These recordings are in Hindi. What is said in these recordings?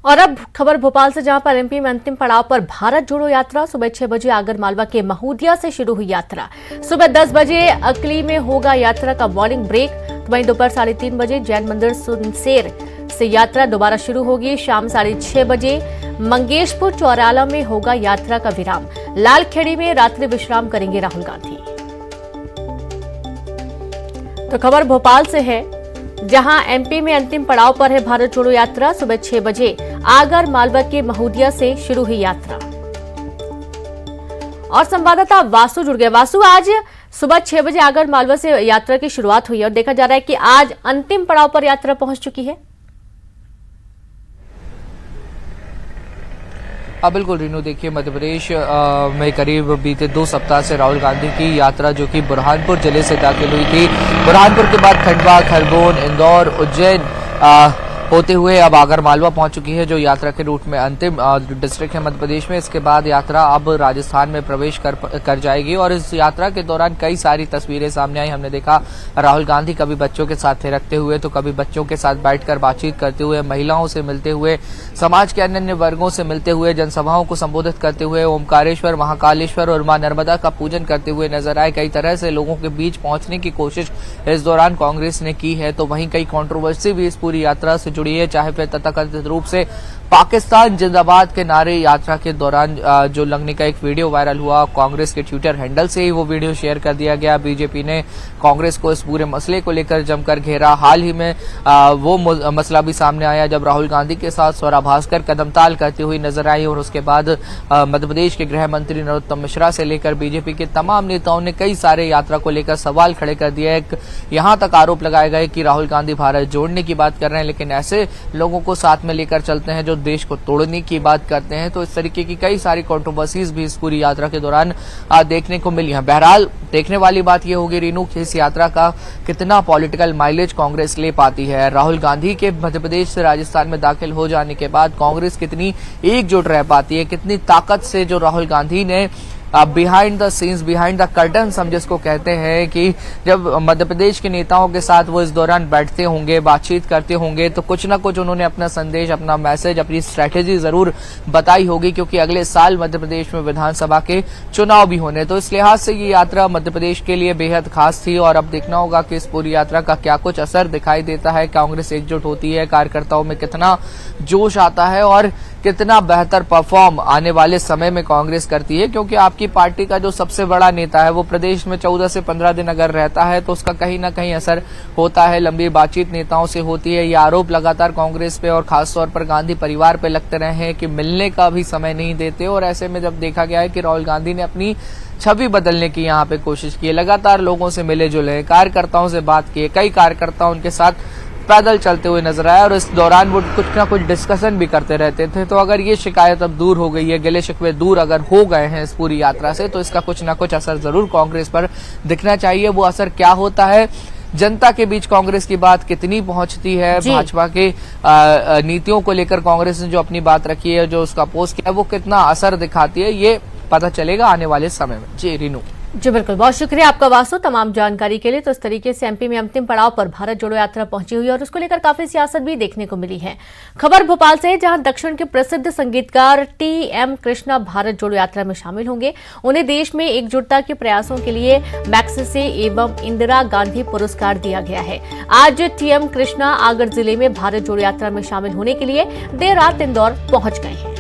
और अब खबर भोपाल से, जहां पर एमपी में अंतिम पड़ाव पर भारत जोड़ो यात्रा। सुबह 6 बजे आगर मालवा के महूदिया से शुरू हुई यात्रा। सुबह 10 बजे अकली में होगा यात्रा का मॉर्निंग ब्रेक। वहीं दोपहर 3:30 बजे जैन मंदिर सुनसेर से यात्रा दोबारा शुरू होगी। शाम 6:30 बजे मंगेशपुर चौराला में होगा यात्रा का विराम। लालखेड़ी में रात्रि विश्राम करेंगे राहुल गांधी। तो खबर भोपाल से है, जहां एमपी में अंतिम पड़ाव पर है भारत जोड़ो यात्रा। सुबह 6 बजे आगर मालवा के महूदिया से शुरू हुई यात्रा। और संवाददाता वासु जुड़ गए। वासु, आज सुबह 6 बजे आगर मालवा से यात्रा की शुरुआत हुई है और देखा जा रहा है कि आज अंतिम पड़ाव पर यात्रा पहुंच चुकी है। बिल्कुल रीनू, देखिए मध्य प्रदेश में करीब बीते 2 सप्ताह से राहुल गांधी की यात्रा जो कि बुरहानपुर जिले से दाखिल हुई थी, बुरहानपुर के बाद खंडवा, खरगोन, इंदौर, उज्जैन होते हुए अब आगर मालवा पहुंच चुकी है, जो यात्रा के रूट में अंतिम डिस्ट्रिक्ट है मध्य प्रदेश में। इसके बाद यात्रा अब राजस्थान में प्रवेश कर जाएगी और इस यात्रा के दौरान कई सारी तस्वीरें सामने आई। हमने देखा राहुल गांधी कभी बच्चों के साथ थिरकते हुए, तो कभी बच्चों के साथ बैठकर बातचीत करते हुए, महिलाओं से मिलते हुए, समाज के अन्य वर्गों से मिलते हुए, जनसभाओं को संबोधित करते हुए, ओमकारेश्वर, महाकालेश्वर और मां नर्मदा का पूजन करते हुए नजर आए। कई तरह से लोगों के बीच पहुंचने की कोशिश इस दौरान कांग्रेस ने की है। तो वहीं कई कंट्रोवर्सी भी इस पूरी यात्रा से जुड़ी है, चाहे फिर तथाकथित रूप से पाकिस्तान जिंदाबाद के नारे यात्रा के दौरान जो लगने का एक वीडियो वायरल हुआ, कांग्रेस के ट्विटर हैंडल से ही वो वीडियो शेयर कर दिया गया। बीजेपी ने कांग्रेस को इस पूरे मसले को लेकर जमकर घेरा। हाल ही में वो मसला भी सामने आया जब राहुल गांधी के साथ स्वरा भास्कर कदमताल करती हुई नजर आई और उसके बाद मध्य प्रदेश के गृह मंत्री नरोत्तम मिश्रा से लेकर बीजेपी के तमाम नेताओं ने कई सारे यात्रा को लेकर सवाल खड़े कर दिए। यहां तक आरोप लगाए गए कि राहुल गांधी भारत जोड़ने की बात कर रहे हैं, लेकिन ऐसे लोगों को साथ में लेकर चलते हैं जो देश को तोड़ने की बात करते हैं। तो इस तरीके की कई सारी कंट्रोवर्सीज भी इस पूरी यात्रा के दौरान देखने को मिली हैं। बहरहाल देखने वाली बात यह होगी रीनू कि इस यात्रा का कितना पॉलिटिकल माइलेज कांग्रेस ले पाती है। राहुल गांधी के मध्य प्रदेश से राजस्थान में दाखिल हो जाने के बाद कांग्रेस कितनी एकजुट रह पाती है, कितनी ताकत से जो राहुल गांधी ने behind the scenes, behind the curtains हम जिसको कहते हैं, कि जब मध्य प्रदेश के नेताओं के साथ वो इस दौरान बैठते होंगे, बातचीत करते होंगे, तो कुछ ना कुछ उन्होंने अपना संदेश, अपना मैसेज, अपनी स्ट्रैटेजी जरूर बताई होगी, क्योंकि अगले साल मध्य प्रदेश में विधानसभा के चुनाव भी होने। तो इस लिहाज से ये यात्रा मध्य प्रदेश के लिए बेहद खास थी और अब देखना होगा कि इस पूरी यात्रा का क्या कुछ असर दिखाई देता है। कांग्रेस एकजुट होती है, कार्यकर्ताओं में कितना जोश आता है और कितना बेहतर परफॉर्म आने वाले समय में कांग्रेस करती है, क्योंकि आपकी पार्टी का जो सबसे बड़ा नेता है वो प्रदेश में 14 से 15 दिन अगर रहता है तो उसका कहीं ना कहीं असर होता है। लंबी बातचीत नेताओं से होती है। ये आरोप लगातार कांग्रेस पे और खासतौर पर गांधी परिवार पे लगते रहे हैं कि मिलने का भी समय नहीं देते, और ऐसे में जब देखा गया है कि राहुल गांधी ने अपनी छवि बदलने की यहाँ पे कोशिश की है, लगातार लोगों से मिले जुले, कार्यकर्ताओं से बात की, कई कार्यकर्ता उनके साथ पैदल चलते हुए नजर आए और इस दौरान वो कुछ ना कुछ डिस्कशन भी करते रहते थे। तो अगर ये शिकायत अब दूर हो गई है, गिले शिकवे दूर अगर हो गए हैं इस पूरी यात्रा से, तो इसका कुछ ना कुछ असर जरूर कांग्रेस पर दिखना चाहिए। वो असर क्या होता है, जनता के बीच कांग्रेस की बात कितनी पहुंचती है, भाजपा के नीतियों को लेकर कांग्रेस ने जो अपनी बात रखी है, जो उसका पोस्ट किया है, वो कितना असर दिखाती है, ये पता चलेगा आने वाले समय में। जी रीनू। जी बिल्कुल, बहुत शुक्रिया आपका वासु तमाम जानकारी के लिए। तो इस तरीके से एमपी में अंतिम पड़ाव पर भारत जोड़ो यात्रा पहुंची हुई है और उसको लेकर काफी सियासत भी देखने को मिली है। खबर भोपाल से है, जहां दक्षिण के प्रसिद्ध संगीतकार टी.एम. कृष्णा भारत जोड़ो यात्रा में शामिल होंगे। उन्हें देश में एकजुटता के प्रयासों के लिए मैग्सेसे एवं इंदिरा गांधी पुरस्कार दिया गया है। आज टी.एम. कृष्णा आगर जिले में भारत जोड़ो यात्रा में शामिल होने के लिए देर रात इंदौर पहुंच गए हैं।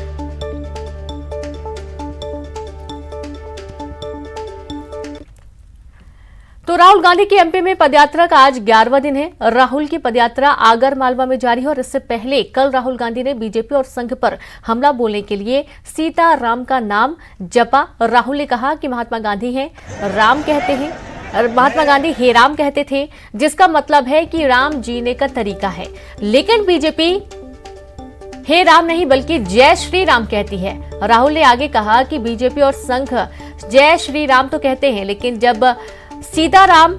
तो राहुल गांधी की एमपी में पदयात्रा का आज 11वां दिन है। राहुल की पदयात्रा आगर मालवा में जारी है और इससे पहले कल राहुल गांधी ने बीजेपी और संघ पर हमला बोलने के लिए सीताराम का नाम जपा। राहुल ने कहा कि महात्मा गांधी हैं राम कहते हैं, महात्मा गांधी हे राम कहते थे, जिसका मतलब है कि राम जीने का तरीका है। लेकिन बीजेपी हे राम नहीं बल्कि जय श्री राम कहती है। राहुल ने आगे कहा कि बीजेपी और संघ जय श्री राम तो कहते हैं, लेकिन जब सीताराम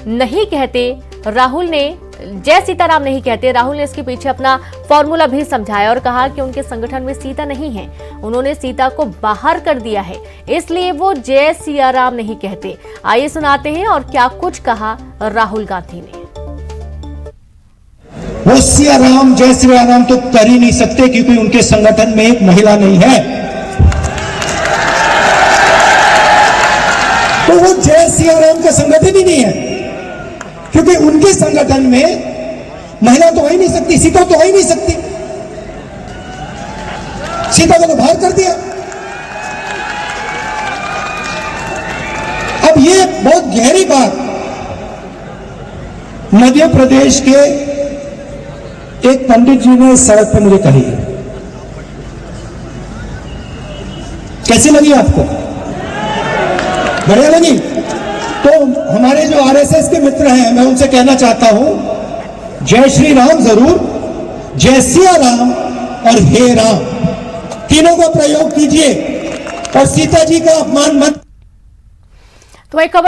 नहीं कहते, राहुल ने जय सीताराम नहीं कहते, राहुल ने इसके पीछे अपना फॉर्मूला भी समझाया और कहा कि उनके संगठन में सीता नहीं है, उन्होंने सीता को बाहर कर दिया है, इसलिए वो जय सिया राम नहीं कहते। आइए सुनाते हैं और क्या कुछ कहा राहुल गांधी ने। वो सिया राम जय श्री राम तो कर ही नहीं सकते, क्योंकि उनके संगठन में एक महिला नहीं है। तो वो जय सिया राम का संगठन ही नहीं है, क्योंकि उनके संगठन में महिला तो हो ही नहीं सकती, सीता तो हो ही नहीं सकती। सीता को तो बाहर कर दिया। अब ये बहुत गहरी बात मध्य प्रदेश के एक पंडित जी ने इस सड़क पर मुझे कही है। कैसी लगी आपको? बढ़िया लगी? तो हमारे जो आरएसएस के मित्र हैं, मैं उनसे कहना चाहता हूं, जय श्री राम जरूर, जय सिया राम और हे राम तीनों का प्रयोग कीजिए और सीता जी का अपमान मत। तो एक खबर